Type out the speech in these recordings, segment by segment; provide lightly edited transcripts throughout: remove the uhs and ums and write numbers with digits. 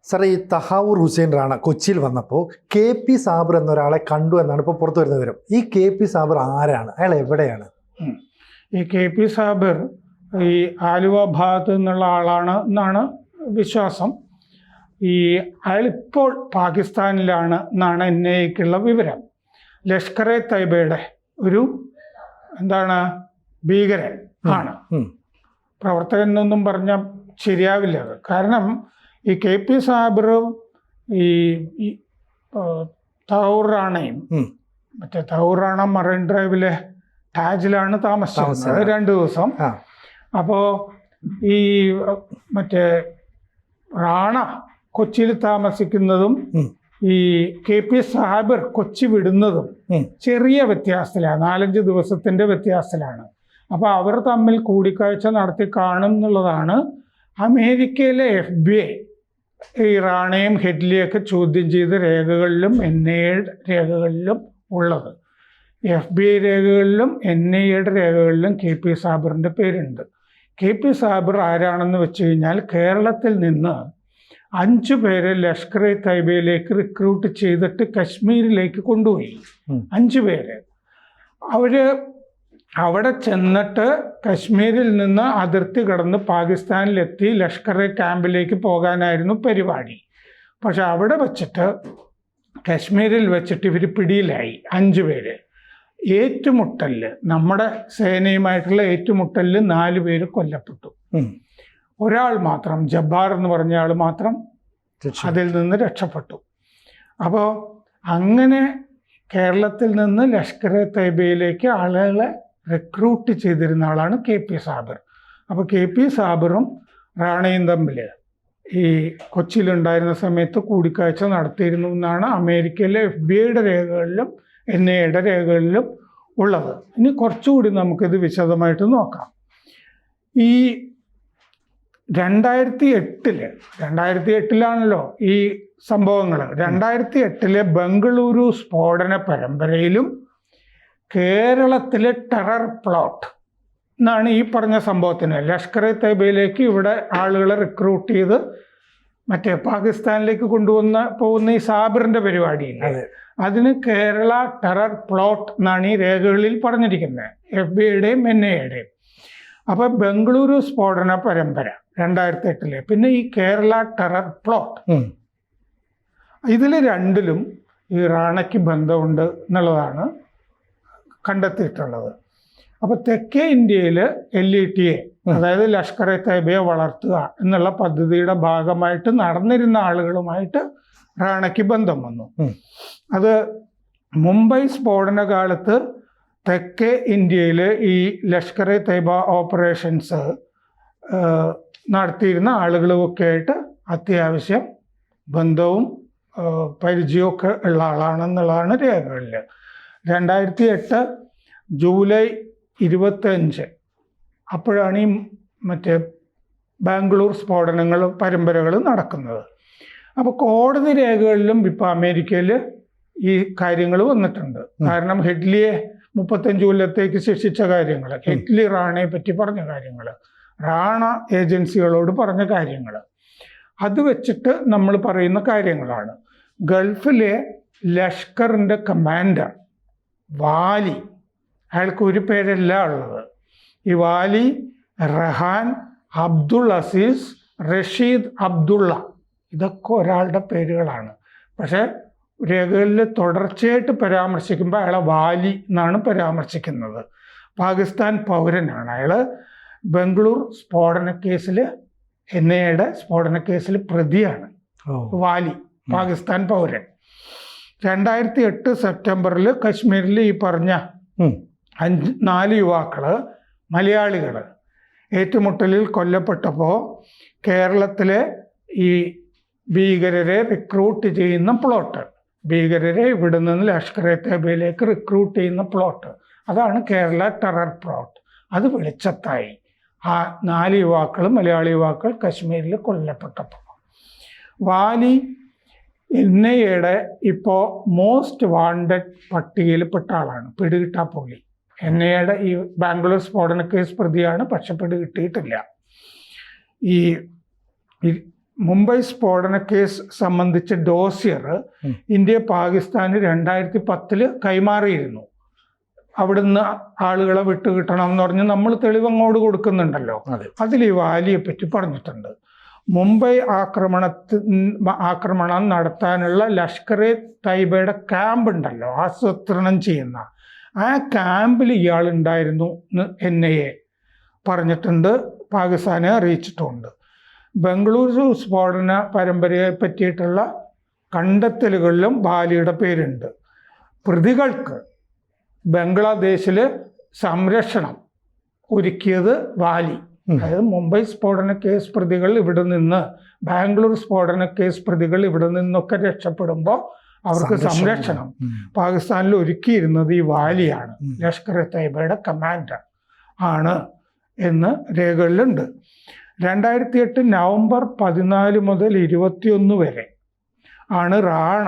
സാറേ, ഈ തഹാവൂർ ഹുസൈൻ റാണ കൊച്ചിയിൽ വന്നപ്പോൾ KP സാബർ എന്നൊരാളെ കണ്ടു എന്നാണ് ഇപ്പോൾ പുറത്തു വരുന്ന വിവരം. ഈ KP സാബർ ആരാണ്? അയാൾ എവിടെയാണ്? ഈ KP സാബർ ഈ ആലുവ ഭാഗത്ത് നിന്നുള്ള ആളാണ് എന്നാണ് വിശ്വാസം. അയാൾ ഇപ്പോൾ പാകിസ്ഥാനിലാണ് എന്നാണ് എന്നേക്കുള്ള വിവരം. ലഷ്കർ എ തൈബയുടെ ഒരു ഭീകരൻ ആണ്. പ്രവർത്തകൻ എന്നൊന്നും പറഞ്ഞാൽ ശരിയാവില്ല അത്. കാരണം ഈ KP സാബറും ഈ തഹൂർ റാണയും മറ്റേ തഹൂർ റാണ മറൈൻ ഡ്രൈവിലെ ടാജിലാണ് താമസിച്ചത് 2 ദിവസം. അപ്പോൾ ഈ മറ്റേ റാണ കൊച്ചിയിൽ താമസിക്കുന്നതും ഈ KP സാബർ കൊച്ചി വിടുന്നതും ചെറിയ വ്യത്യാസത്തിലാണ്, 4-5 ദിവസത്തിന്റെ വ്യത്യാസത്തിലാണ്. അപ്പോൾ അവർ തമ്മിൽ കൂടിക്കാഴ്ച നടത്തി കാണും എന്നുള്ളതാണ് അമേരിക്കയിലെ FBI ഈ റാണയും ഹെഡ്ലിയൊക്കെ ചോദ്യം ചെയ്ത രേഖകളിലും NIA രേഖകളിലും ഉള്ളത്. FBI രേഖകളിലും NIA രേഖകളിലും KP സാബറിൻ്റെ പേരുണ്ട്. KP സാബർ ആരാണെന്ന് വെച്ച് കഴിഞ്ഞാൽ കേരളത്തിൽ നിന്ന് 5 പേരെ ലഷ്കർ എ തൈബയിലേക്ക് റിക്രൂട്ട് ചെയ്തിട്ട് കശ്മീരിലേക്ക് കൊണ്ടുപോയി. 5 പേര്. അവിടെ ചെന്നിട്ട് കശ്മീരിൽ നിന്ന് അതിർത്തി കടന്ന് പാകിസ്ഥാനിലെത്തി ലഷ്കർ എ ക്യാമ്പിലേക്ക് പോകാനായിരുന്നു പരിപാടി. പക്ഷെ അവിടെ വച്ചിട്ട് കശ്മീരിൽ വെച്ചിട്ട് ഇവർ പിടിയിലായി 5 പേര്. ഏറ്റുമുട്ടലിൽ, നമ്മുടെ സേനയുമായിട്ടുള്ള ഏറ്റുമുട്ടലിൽ 4 പേര് കൊല്ലപ്പെട്ടു. ഒരാൾ മാത്രം, ജബ്ബാർ എന്ന് പറഞ്ഞ ആൾ മാത്രം അതിൽ നിന്ന് രക്ഷപ്പെട്ടു. അപ്പോൾ അങ്ങനെ കേരളത്തിൽ നിന്ന് ലഷ്കർ എ തൈബയിലേക്ക് ആളുകളെ റിക്രൂട്ട് ചെയ്തിരുന്ന ആളാണ് KP സാബർ. അപ്പോൾ KP സാബറും റാണയും തമ്മിൽ ഈ കൊച്ചിയിലുണ്ടായിരുന്ന സമയത്ത് കൂടിക്കാഴ്ച നടത്തിയിരുന്നു എന്നാണ് അമേരിക്കയിലെ FBIയുടെ രേഖകളിലും NIAയുടെ രേഖകളിലും ഉള്ളത്. ഇനി കുറച്ചുകൂടി നമുക്കിത് വിശദമായിട്ട് നോക്കാം. ഈ 2008-ലാണല്ലോ ഈ സംഭവങ്ങൾ. 2008 ബംഗളൂരു സ്ഫോടന പരമ്പരയിലും കേരളത്തിലെ ടെറർ പ്ലോട്ട് എന്നാണ് ഈ പറഞ്ഞ സംഭവത്തിന്. ലഷ്കർ എ തൈബയിലേക്ക് ഇവിടെ ആളുകളെ റിക്രൂട്ട് ചെയ്ത് മറ്റേ പാകിസ്ഥാനിലേക്ക് പോകുന്ന ഈ സാബറിൻ്റെ പരിപാടിയില്ലേ, അതിന് കേരള ടെറർ പ്ലോട്ട് എന്നാണ് ഈ രേഖകളിൽ പറഞ്ഞിരിക്കുന്നത്, FBIയുടെയും NIAയുടെയും. അപ്പോൾ ബംഗളൂരു സ്ഫോടന പരമ്പര 2008, പിന്നെ ഈ കേരള ടെറർ പ്ലോട്ട്, ഇതിൽ രണ്ടിലും ഈ റാണയ്ക്ക് ബന്ധമുണ്ട് എന്നുള്ളതാണ് കണ്ടെത്തിയിട്ടുള്ളത്. അപ്പോൾ തെക്കേ ഇന്ത്യയിൽ LETA, അതായത് ലഷ്കർ എ തൈബയെ വളർത്തുക എന്നുള്ള പദ്ധതിയുടെ ഭാഗമായിട്ട് നടന്നിരുന്ന ആളുകളുമായിട്ട് റാണയ്ക്ക് ബന്ധം വന്നു. അത് മുംബൈ സ്ഫോടന കാലത്ത് തെക്കേ ഇന്ത്യയിൽ ഈ ലഷ്കർ എ തൈബ ഓപ്പറേഷൻസ് നടത്തിയിരുന്ന ആളുകളുമൊക്കെ ആയിട്ട് അത്യാവശ്യം ബന്ധവും പരിചയമൊക്കെ ഉള്ള ആളാണെന്നുള്ളതാണ് രേഖകളിൽ. 2008 ജൂലൈ 25 അപ്പോഴാണ് ഈ മറ്റേ ബാംഗ്ലൂർ പരമ്പരകൾ നടക്കുന്നത്. അപ്പോൾ കോടതി രേഖകളിലും ഇപ്പോൾ അമേരിക്കയിൽ ഈ കാര്യങ്ങൾ വന്നിട്ടുണ്ട്. കാരണം ഹെഡ്ലിയെ 35 കൊല്ലത്തേക്ക് ശിക്ഷിച്ച കാര്യങ്ങൾ, ഹെഡ്ലി റാണയെ പറ്റി പറഞ്ഞ കാര്യങ്ങൾ, റാണ ഏജൻസികളോട് പറഞ്ഞ കാര്യങ്ങൾ, അത് വെച്ചിട്ട് നമ്മൾ പറയുന്ന കാര്യങ്ങളാണ്. ഗൾഫിലെ ലഷ്കറിൻ്റെ കമാൻഡർ വാലി, അയാൾക്ക് ഒരു പേരല്ല ഉള്ളത്. ഈ വാലി, റഹാൻ, അബ്ദുൾ അസീസ്, റഷീദ് അബ്ദുള്ള, ഇതൊക്കെ ഒരാളുടെ പേരുകളാണ്. പക്ഷേ രേഖകളിൽ തുടർച്ചയായിട്ട് പരാമർശിക്കുമ്പോൾ അയാളെ വാലി എന്നാണ് പരാമർശിക്കുന്നത്. പാകിസ്ഥാൻ പൗരനാണ് അയാൾ. ബംഗളൂർ സ്ഫോടന കേസിൽ, NIAയുടെ സ്ഫോടന കേസിൽ പ്രതിയാണ് വാലി, പാകിസ്ഥാൻ പൗരൻ. 2008 സെപ്റ്റംബറിൽ കശ്മീരിൽ ഈ പറഞ്ഞ 4 യുവാക്കള് മലയാളികൾ ഏറ്റുമുട്ടലിൽ കൊല്ലപ്പെട്ടപ്പോൾ കേരളത്തിലെ ഈ ഭീകരരെ റിക്രൂട്ട് ചെയ്യുന്ന പ്ലോട്ട്, ഭീകരരെ ഇവിടെ നിന്ന് ലഷ്കർ എ തൈബയിലേക്ക് റിക്രൂട്ട് ചെയ്യുന്ന പ്ലോട്ട്, അതാണ് കേരള ടെറർ പ്ലോട്ട്. അത് വെളിച്ചത്തായി. ആ 4 യുവാക്കൾ, മലയാളി യുവാക്കൾ കശ്മീരിൽ കൊല്ലപ്പെട്ടപ്പോൾ വാലി NIAയുടെ ഇപ്പോൾ മോസ്റ്റ് വാണ്ടഡ് പട്ടികയിൽപ്പെട്ട ആളാണ്, പിടികിട്ടാപ്പുള്ളി. NIAയുടെ ഈ ബാംഗ്ലൂർ സ്ഫോടന കേസ് പ്രതിയാണ്, പക്ഷെ പിടികിട്ടിയിട്ടില്ല. ഈ മുംബൈ സ്ഫോടന കേസ് സംബന്ധിച്ച ഡോസിയർ ഇന്ത്യ പാകിസ്ഥാന് 2010 കൈമാറിയിരുന്നു. അവിടുന്ന് ആളുകളെ വിട്ടുകിട്ടണം എന്ന് പറഞ്ഞ് നമ്മൾ തെളിവങ്ങോട് കൊടുക്കുന്നുണ്ടല്ലോ. അതിൽ ഈ വാലിയെ പറ്റി പറഞ്ഞിട്ടുണ്ട്. മുംബൈ ആക്രമണം നടത്താനുള്ള ലഷ്കർ എ തൈബയുടെ ക്യാമ്പ് ഉണ്ടല്ലോ, ആസൂത്രണം ചെയ്യുന്ന ആ ക്യാമ്പിൽ ഇയാളുണ്ടായിരുന്നു എന്ന് NIA പറഞ്ഞിട്ടുണ്ട്, പാകിസ്ഥാനെ അറിയിച്ചിട്ടുമുണ്ട്. ബംഗളൂരു സ്ഫോടന പരമ്പരയെ പറ്റിയിട്ടുള്ള കണ്ടെത്തലുകളിലും വാലിയുടെ പേരുണ്ട്. പ്രതികൾക്ക് ബംഗ്ലാദേശിൽ സംരക്ഷണം ഒരുക്കിയത് വാലി. അതായത് മുംബൈ സ്ഫോടന കേസ് പ്രതികൾ ഇവിടെ നിന്ന്, ബാംഗ്ലൂർ സ്ഫോടന കേസ് പ്രതികൾ ഇവിടെ നിന്നൊക്കെ രക്ഷപ്പെടുമ്പോൾ അവർക്ക് സംരക്ഷണം പാകിസ്ഥാനിൽ ഒരുക്കിയിരുന്നത് ഈ വാലിയാണ്. ലഷ്കർ എ തൈബയുടെ കമാൻഡർ ആണ് എന്ന് രേഖകളിലുണ്ട്. 2008 നവംബർ 14 മുതൽ 21 വരെ ആണ് റാണ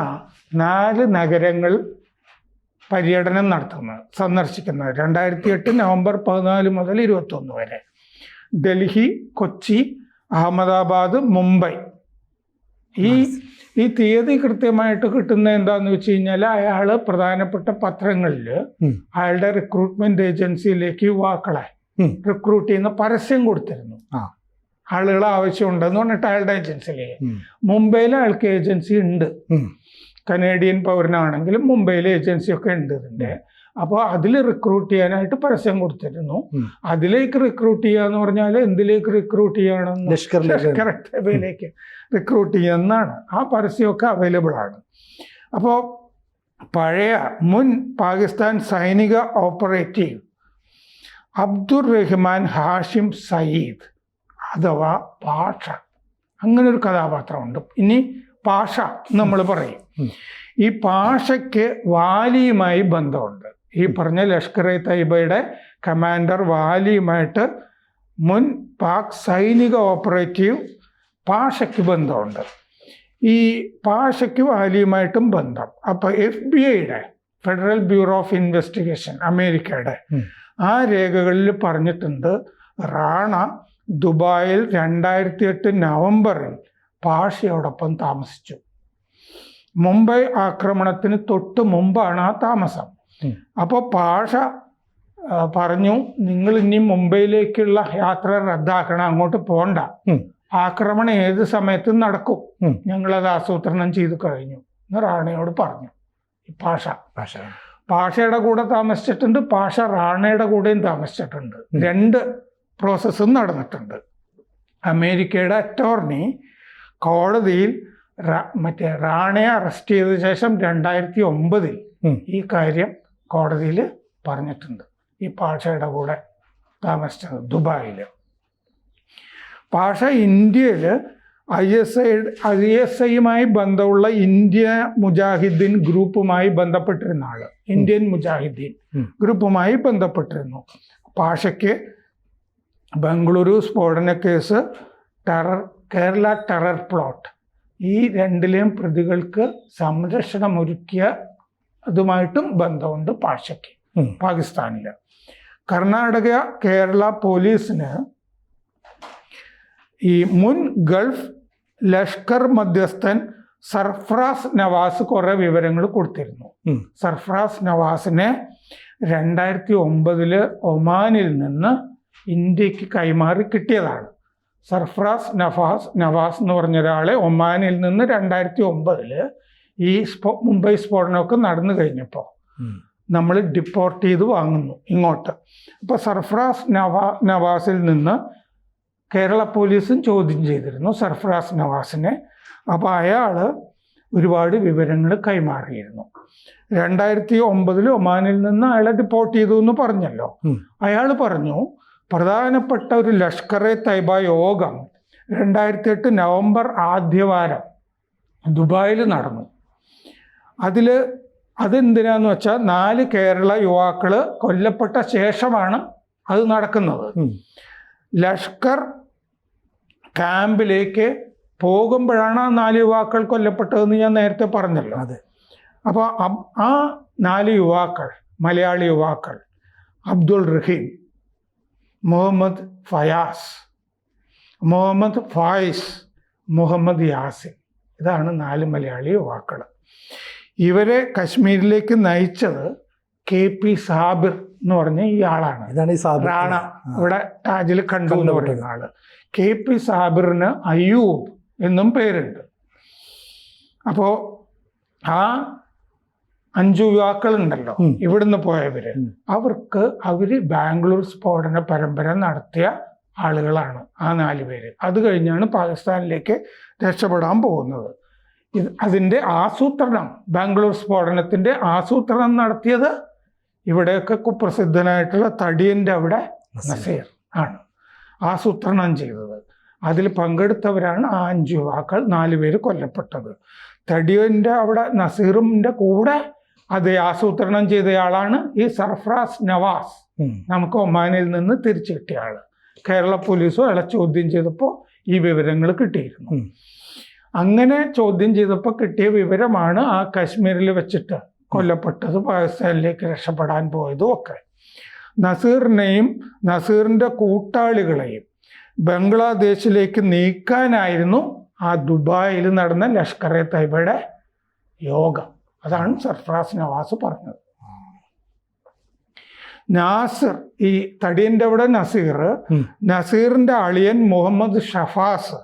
4 നഗരങ്ങൾ പര്യടനം നടത്തുന്നത്, സന്ദർശിക്കുന്നത്. 2008 നവംബർ 14 മുതൽ 21 വരെ ഡൽഹി, കൊച്ചി, അഹമ്മദാബാദ്, മുംബൈ. ഈ തീയതി കൃത്യമായിട്ട് കിട്ടുന്നത് എന്താന്ന് വെച്ച് കഴിഞ്ഞാൽ അയാൾ പ്രധാനപ്പെട്ട പത്രങ്ങളിൽ അയാളുടെ റിക്രൂട്ട്മെന്റ് ഏജൻസിയിലേക്ക് യുവാക്കളെ റിക്രൂട്ട് ചെയ്യുന്ന പരസ്യം കൊടുത്തിരുന്നു. ആളുകൾ ആവശ്യമുണ്ടെന്ന് പറഞ്ഞിട്ട് അയാളുടെ ഏജൻസിയിലേക്ക്. മുംബൈയിൽ അയാൾക്ക് ഏജൻസി ഉണ്ട്, കനേഡിയൻ പൗരനാണെങ്കിലും മുംബൈയിലെ ഏജൻസിയൊക്കെ ഉണ്ട് ഇതിൻ്റെ. അപ്പോൾ അതിൽ റിക്രൂട്ട് ചെയ്യാനായിട്ട് പരസ്യം കൊടുത്തിരുന്നു. അതിലേക്ക് റിക്രൂട്ട് ചെയ്യുക എന്ന് പറഞ്ഞാൽ എന്തിലേക്ക് റിക്രൂട്ട് ചെയ്യണം? ലഷ്കർ എ തൈബയിലേക്ക് റിക്രൂട്ട് ചെയ്യുന്നതാണ്. ആ പരസ്യമൊക്കെ അവൈലബിൾ ആണ്. അപ്പോൾ പഴയ മുൻ പാകിസ്ഥാൻ സൈനിക ഓപ്പറേറ്റീവ് അബ്ദുർ റഹ്മാൻ ഹാഷിം സയീദ് അഥവാ പാഷ, അങ്ങനൊരു കഥാപാത്രമുണ്ട്. ഇനി പാഷ നമ്മൾ പറയും. ഈ പാഷയ്ക്ക് വാലിയുമായി ബന്ധമുണ്ട്. ഈ പറഞ്ഞ ലഷ്കർ എ തൈബയുടെ കമാൻഡർ വാലിയുമായിട്ട് മുൻ പാക് സൈനിക ഓപ്പറേറ്റീവ് പാഷയ്ക്ക് ബന്ധമുണ്ട്. ഈ പാഷയ്ക്ക് വാലിയുമായിട്ടും ബന്ധം. അപ്പോൾ FBI federal bureau of investigation, അമേരിക്കയുടെ ആ രേഖകളിൽ പറഞ്ഞിട്ടുണ്ട് റാണ ദുബായിൽ 2008 നവംബറിൽ പാഷയോടൊപ്പം താമസിച്ചു. മുംബൈ ആക്രമണത്തിന് തൊട്ട് മുമ്പാണ് ആ താമസം. അപ്പോൾ പാഷ പറഞ്ഞു, നിങ്ങൾ ഇനി മുംബൈയിലേക്കുള്ള യാത്ര റദ്ദാക്കണം, അങ്ങോട്ട് പോണ്ട, ആക്രമണം ഏത് സമയത്തും നടക്കും, ഞങ്ങളത് ആസൂത്രണം ചെയ്തു കഴിഞ്ഞു എന്ന് റാണയോട് പറഞ്ഞു. പാഷയുടെ കൂടെ താമസിച്ചിട്ടുണ്ട്, പാഷ റാണയുടെ കൂടെയും താമസിച്ചിട്ടുണ്ട്. 2 പ്രോസസ്സും നടന്നിട്ടുണ്ട്. അമേരിക്കയുടെ അറ്റോർണി കോടതിയിൽ റാണയെ അറസ്റ്റ് ചെയ്ത ശേഷം 2009 ഈ കാര്യം കോടതിയിൽ പറഞ്ഞിട്ടുണ്ട്. ഈ പാഷയുടെ കൂടെ താമസിച്ചത് ദുബായിൽ. പാഷ ഇന്ത്യയിൽ ISIയുമായി ബന്ധമുള്ള ഇന്ത്യ മുജാഹിദ്ദീൻ ഗ്രൂപ്പുമായി ബന്ധപ്പെട്ടിരുന്ന ആള്. ഇന്ത്യൻ മുജാഹിദ്ദീൻ ഗ്രൂപ്പുമായി ബന്ധപ്പെട്ടിരുന്നു. പാഷയ്ക്ക് ബംഗളൂരു സ്ഫോടന കേസ്, കേരള ടെറർ പ്ലോട്ട്, ഈ 2ലെയും പ്രതികൾക്ക് സംരക്ഷണം ഒരുക്കിയ അതുമായിട്ടും ബന്ധമുണ്ട് പാഷയ്ക്ക് പാകിസ്ഥാനിൽ. കർണാടക കേരള പോലീസിന് ഈ മുൻ ഗൾഫ് ലഷ്കർ മധ്യസ്ഥൻ സർഫറാസ് നവാസ് കുറേ വിവരങ്ങൾ കൊടുത്തിരുന്നു. സർഫറാസ് നവാസിനെ 2009 ഒമാനിൽ നിന്ന് ഇന്ത്യക്ക് കൈമാറി കിട്ടിയതാണ്. സർഫറാസ് നവാസ് എന്ന് പറഞ്ഞ ഒരാളെ ഒമാനിൽ നിന്ന് 2009 ഈ മുംബൈ സ്ഫോടനമൊക്കെ നടന്നു കഴിഞ്ഞപ്പോൾ നമ്മൾ ഡിപ്പോർട്ട് ചെയ്ത് വാങ്ങുന്നു ഇങ്ങോട്ട്. അപ്പോൾ സർഫറാസ് നവാസിൽ നിന്ന് കേരള പോലീസും ചോദ്യം ചെയ്തിരുന്നു സർഫറാസ് നവാസിനെ. അപ്പോൾ അയാൾ ഒരുപാട് വിവരങ്ങൾ കൈമാറിയിരുന്നു. 2009 ഒമാനിൽ നിന്ന് അയാളെ ഡിപ്പോർട്ട് ചെയ്തു എന്ന് പറഞ്ഞല്ലോ. അയാൾ പറഞ്ഞു പ്രധാനപ്പെട്ട ഒരു ലഷ്കർ എ തൈബ യോഗം 2008 നവംബർ ആദ്യവാരം ദുബായിൽ നടന്നു. അതെന്തിനാന്ന് വെച്ചാൽ 4 കേരള യുവാക്കൾ കൊല്ലപ്പെട്ട ശേഷമാണ് അത് നടക്കുന്നത്. ലഷ്കർ ക്യാമ്പിലേക്ക് പോകുമ്പോഴാണ് ആ 4 യുവാക്കൾ കൊല്ലപ്പെട്ടതെന്ന് ഞാൻ നേരത്തെ പറഞ്ഞല്ലോ. അപ്പോൾ ആ 4 യുവാക്കൾ, മലയാളി യുവാക്കൾ, അബ്ദുൾ റഹീം, മുഹമ്മദ് ഫയാസ്, മുഹമ്മദ് ഫായിസ്, മുഹമ്മദ് യാസിൻ. ഇതാണ് 4 മലയാളി യുവാക്കൾ. ഇവരെ കശ്മീരിലേക്ക് നയിച്ചത് KP സാബിർ എന്ന് പറഞ്ഞ ഈ ആളാണ്. ഇതാണ് ഈ സാബിർ. റാണ ഇവിടെ താജിൽ കണ്ടു എന്ന് പറയുന്ന ആള്. KP സാബിറിന് അയ്യൂബ് എന്നും പേരുണ്ട്. അപ്പോ ആ 5 യുവാക്കളുണ്ടല്ലോ ഇവിടുന്ന് പോയവര്, അവര് ബാംഗ്ലൂർ സ്ഫോടന പരമ്പര നടത്തിയ ആളുകളാണ് ആ 4 പേര്. അത് കഴിഞ്ഞാണ് പാകിസ്ഥാനിലേക്ക് രക്ഷപ്പെടാൻ പോകുന്നത്. അതിൻ്റെ ആസൂത്രണം, ബാംഗ്ലൂർ സ്ഫോടനത്തിൻ്റെ ആസൂത്രണം നടത്തിയത് ഇവിടെയൊക്കെ കുപ്രസിദ്ധനായിട്ടുള്ള തടിയൻ്റെ അവിടെ നസീർ ആണ് ആസൂത്രണം ചെയ്തത്. അതിൽ പങ്കെടുത്തവരാണ് ആ 5 യുവാക്കൾ, 4 പേര് കൊല്ലപ്പെട്ടത്. തടിയൻ്റെ അവിടെ നസീറിൻ്റെ കൂടെ അത് ആസൂത്രണം ചെയ്തയാളാണ് ഈ സർഫറാസ് നവാസ്, നമുക്ക് ഒമാനിൽ നിന്ന് തിരിച്ചു കിട്ടിയ ആള്. കേരള പോലീസും അയാളെ ചോദ്യം ചെയ്തപ്പോൾ ഈ വിവരങ്ങൾ കിട്ടിയിരുന്നു. അങ്ങനെ ചോദ്യം ചെയ്തപ്പോൾ കിട്ടിയ വിവരമാണ് ആ കശ്മീരിൽ വെച്ചിട്ട് കൊല്ലപ്പെട്ടത്, പാകിസ്ഥാനിലേക്ക് രക്ഷപ്പെടാൻ പോയതും ഒക്കെ. നസീറിനെയും നസീറിൻ്റെ കൂട്ടാളികളെയും ബംഗ്ലാദേശിലേക്ക് നീക്കാനായിരുന്നു ആ ദുബായിൽ നടന്ന ലഷ്കർ-എ തയ്യബയുടെ യോഗം. അതാണ് സർഫറാസ് നവാസ് പറഞ്ഞത്. നാസിർ, ഈ തടിയൻ്റെ അവിടെ നസീറിൻ്റെ അളിയൻ മുഹമ്മദ് ഷഫാസ്,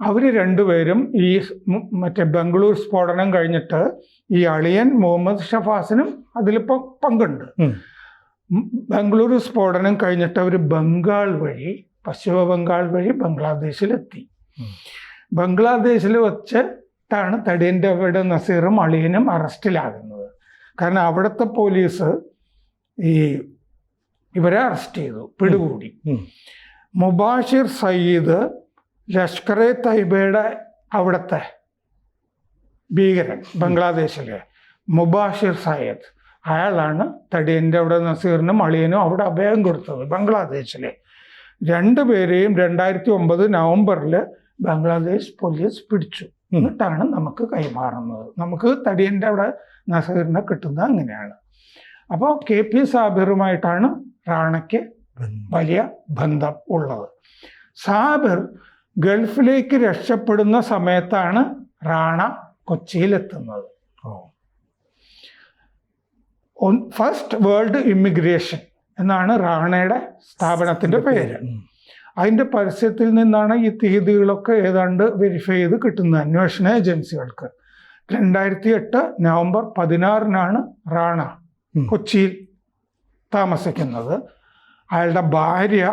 അവർ രണ്ടുപേരും ഈ മറ്റേ ബംഗളൂർ സ്ഫോടനം കഴിഞ്ഞിട്ട് ഈ അളിയൻ മുഹമ്മദ് ഷഫാസിനും അതിലിപ്പോൾ പങ്കുണ്ട്. ബംഗളൂരു സ്ഫോടനം കഴിഞ്ഞിട്ട് അവർ ബംഗാൾ വഴി, പശ്ചിമ ബംഗാൾ വഴി ബംഗ്ലാദേശിലെത്തി. ബംഗ്ലാദേശിൽ വെച്ചിട്ടാണ് തടിയൻ്റെ അവിടെ നസീറും അളിയനും അറസ്റ്റിലാകുന്നത്. കാരണം അവിടുത്തെ പോലീസ് ഇവരെ അറസ്റ്റ് ചെയ്തു, പിടികൂടി. മുബാഷിർ സയ്യിദ്, ലഷ്കർ-എ തയ്യബയുടെ അവിടുത്തെ ഭീകരൻ, ബംഗ്ലാദേശിലെ മുബാഷിർ സയ്യിദ്, അയാളാണ് തടിയൻ്റെ അവിടെ നസീറിനും അളിയനും അവിടെ അഭയം കൊടുത്തത് ബംഗ്ലാദേശിലെ. 2 പേരെയും 2009 നവംബറിൽ ബംഗ്ലാദേശ് പോലീസ് പിടിച്ചു. എന്നിട്ടാണ് നമുക്ക് കൈമാറുന്നത്. നമുക്ക് തടിയൻ്റെ അവിടെ നസീറിനെ കിട്ടുന്നത് അങ്ങനെയാണ്. അപ്പോൾ KP സാബിറുമായിട്ടാണ് റാണയ്ക്ക് വലിയ ബന്ധം ഉള്ളത്. സാബിർ ഗൾഫിലേക്ക് രക്ഷപ്പെടുന്ന സമയത്താണ് റാണ കൊച്ചിയിലെത്തുന്നത്. ഫസ്റ്റ് വേൾഡ് ഇമിഗ്രേഷൻ എന്നാണ് റാണയുടെ സ്ഥാപനത്തിൻ്റെ പേര്. അതിൻ്റെ പരസ്യത്തിൽ നിന്നാണ് ഈ തീയതികളൊക്കെ ഏതാണ്ട് വെരിഫൈ ചെയ്ത് കിട്ടുന്നത് അന്വേഷണ ഏജൻസികൾക്ക്. 2008 നവംബർ 16 റാണ കൊച്ചിയിൽ താമസിക്കുന്നത്. അയാളുടെ ഭാര്യ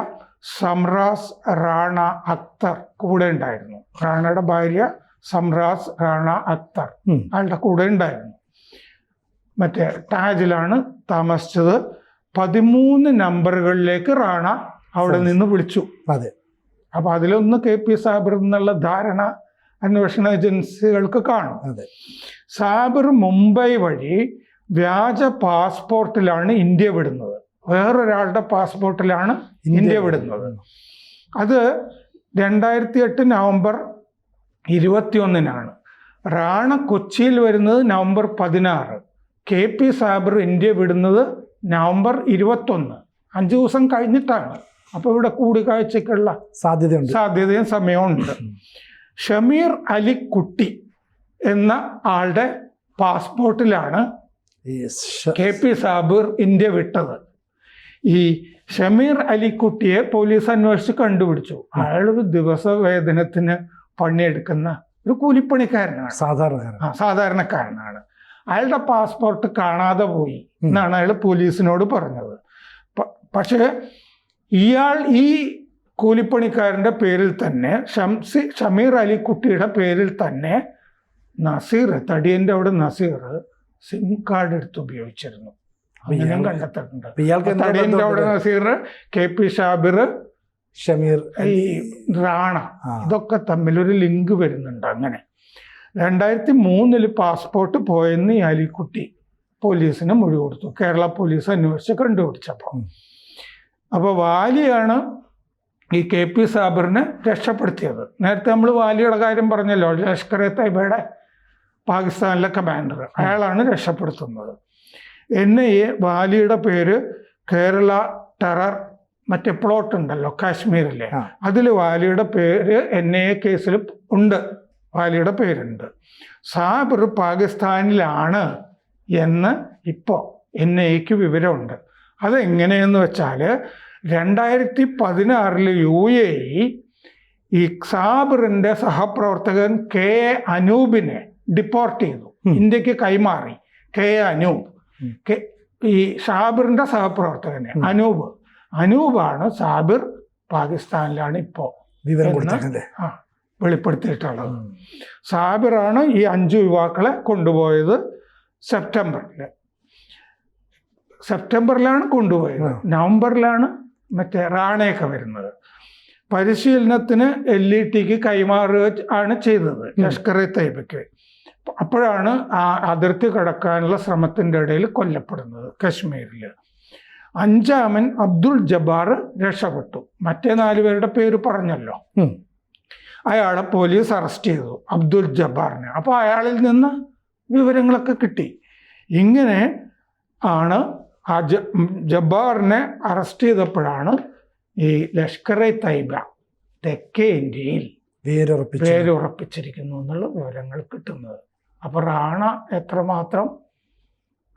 സംറാസ് റാണ അക്തർ കൂടെ ഉണ്ടായിരുന്നു. റാണയുടെ ഭാര്യ സംറാസ് റാണ അക്തർ അയാളുടെ കൂടെ ഉണ്ടായിരുന്നു. മറ്റേ താജിലാണ് താമസിച്ചത്. 13 നമ്പറുകളിലേക്ക് റാണ അവിടെ നിന്ന് വിളിച്ചു. അതെ. അപ്പൊ അതിലൊന്ന് KP സാബിർ എന്നുള്ള ധാരണ അന്വേഷണ ഏജൻസികൾക്ക് കാണും. അതെ. സാബിർ മുംബൈ വഴി വ്യാജ പാസ്പോർട്ടിലാണ് ഇന്ത്യ വിടുന്നത്. വേറൊരാളുടെ പാസ്പോർട്ടിലാണ് ഇന്ത്യ വിടുന്നത്. അത് 2008 നവംബർ 21 റാണ കൊച്ചിയിൽ വരുന്നത് നവംബർ 16. KP സാബിർ ഇന്ത്യ വിടുന്നത് നവംബർ 21, 5 ദിവസം കഴിഞ്ഞിട്ടാണ്. അപ്പോൾ ഇവിടെ കൂടിക്കാഴ്ചക്കുള്ള സാധ്യതയും സമയവും ഉണ്ട്. ഷമീർ അലി കുട്ടി എന്ന ആളുടെ പാസ്പോർട്ടിലാണ് KP സാബിർ ഇന്ത്യ വിട്ടത്. ഈ ഷമീർ അലിക്കുട്ടിയെ പോലീസ് അന്വേഷിച്ച് കണ്ടുപിടിച്ചു. അയാളൊരു ദിവസ വേതനത്തിന് പണിയെടുക്കുന്ന ഒരു കൂലിപ്പണിക്കാരനാണ്, സാധാരണക്കാരനാണ്. അയാളുടെ പാസ്പോർട്ട് കാണാതെ പോയി എന്നാണ് അയാൾ പോലീസിനോട് പറഞ്ഞത്. പക്ഷേ ഇയാൾ ഈ കൂലിപ്പണിക്കാരൻ്റെ പേരിൽ തന്നെ, ഷമീർ അലിക്കുട്ടിയുടെ പേരിൽ തന്നെ നസീർ, തടിയൻ്റെ അവിടെ നസീർ സിം കാർഡ് എടുത്ത് ഉപയോഗിച്ചിരുന്നു. അങ്ങനെയും കണ്ടെത്തിയിട്ടുണ്ട്. തടിയൻ്റെ അവിടെ നസീർ, KP സാബിർ, ഷമീർ, ഈ റാണ, ഇതൊക്കെ തമ്മിലൊരു ലിങ്ക് വരുന്നുണ്ട്. അങ്ങനെ 2003 പാസ്പോർട്ട് പോയെന്ന് ഈ അലിക്കുട്ടി പോലീസിന് മൊഴി കൊടുത്തു. കേരള പോലീസ് അന്വേഷിച്ച് കണ്ടുപിടിച്ചപ്പോൾ. അപ്പോൾ വാലിയാണ് ഈ KP സാബിറിനെ രക്ഷപ്പെടുത്തിയത്. നേരത്തെ നമ്മൾ വാലിയുടെ കാര്യം പറഞ്ഞല്ലോ, ലഷ്കർ-എ തയ്യബയുടെ പാകിസ്ഥാനിലെ കമാൻഡർ, അയാളാണ് രക്ഷപ്പെടുത്തുന്നത്. NIA വാലിയുടെ പേര് കേരള ടെറർ മറ്റേ പ്ലോട്ട് ഉണ്ടല്ലോ കാശ്മീരിലെ, ആ. അതിൽ വാലിയുടെ പേര് NIA കേസിൽ ഉണ്ട്, വാലിയുടെ പേരുണ്ട്. സാബിർ പാകിസ്ഥാനിലാണ് എന്ന് ഇപ്പോൾ NIAക്ക് വിവരമുണ്ട്. അതെങ്ങനെയെന്ന് വെച്ചാൽ 2016 UAE ഈ സാബിറിൻ്റെ സഹപ്രവർത്തകൻ KA അനൂപിനെ ഡിപ്പോർട്ട് ചെയ്തു, ഇന്ത്യക്ക് കൈമാറി. KA അനൂപ്, ഈ സാബിറിൻ്റെ സഹപ്രവർത്തകനെ അനൂപാണ് സാബിർ പാകിസ്ഥാനിലാണ് ഇപ്പോൾ വിവരം കൊടുത്തിട്ടുണ്ട്. വെളിപ്പെടുത്തിയിട്ടുള്ളത്. സാബിറാണ് ഈ 5 യുവാക്കളെ കൊണ്ടുപോയത്. സെപ്റ്റംബറിലാണ് കൊണ്ടുപോയത്. നവംബറിലാണ് മറ്റേ റാണയൊക്കെ വരുന്നത്. പരിശീലനത്തിന് LETക്ക് കൈമാറുക ആണ് ചെയ്തത്, ലഷ്കർ-ഇ-തയ്യബയ്ക്ക്. അപ്പോഴാണ് ആ അതിർത്തി കടക്കാനുള്ള ശ്രമത്തിൻ്റെ ഇടയിൽ കൊല്ലപ്പെടുന്നത് കശ്മീരിൽ. 5-ാമൻ അബ്ദുൾ ജബ്ബാർ രക്ഷപ്പെട്ടു. മറ്റേ 4 പേരുടെ പേര് പറഞ്ഞല്ലോ. അയാളെ പോലീസ് അറസ്റ്റ് ചെയ്തു, അബ്ദുൾ ജബ്ബാറിനെ. അപ്പോൾ അയാളിൽ നിന്ന് വിവരങ്ങളൊക്കെ കിട്ടി. ഇങ്ങനെ ആണ് ആ ജബ്ബാറിനെ അറസ്റ്റ് ചെയ്തപ്പോഴാണ് ഈ ലഷ്കർ-ഇ-തയ്യബ തെക്കേ ഇന്ത്യയിൽ വേരുറപ്പിച്ചിരിക്കുന്നു എന്നുള്ള വിവരങ്ങൾ കിട്ടുന്നത്. അപ്പോൾ റാണ എത്രമാത്രം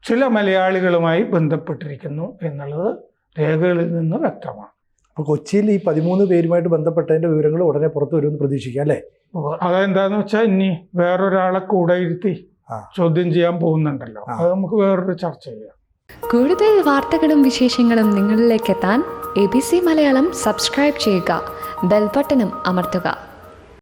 ചില മലയാളികളുമായി ബന്ധപ്പെട്ടിരിക്കുന്നു എന്നുള്ളത് രേഖകളിൽ നിന്ന് വ്യക്തമാണ്. അപ്പോൾ കൊച്ചിയിൽ ഈ 13 പേരുമായിട്ട് ബന്ധപ്പെട്ടതിൻ്റെ വിവരങ്ങൾ ഉടനെ പുറത്തു വരുമെന്ന് പ്രതീക്ഷിക്കാം അല്ലേ? അതെന്താന്ന് വെച്ചാൽ ഇനി വേറൊരാളെ കൂടെ ഇരുത്തി ചോദ്യം ചെയ്യാൻ പോകുന്നുണ്ടല്ലോ, അത് നമുക്ക് വേറൊരു ചർച്ച ചെയ്യാം. കൂടുതൽ വാർത്തകളും വിശേഷങ്ങളും നിങ്ങളിലേക്ക് എത്താൻ ABC മലയാളം സബ്സ്ക്രൈബ് ചെയ്യുക, ബെൽ ബട്ടണും അമർത്തുക.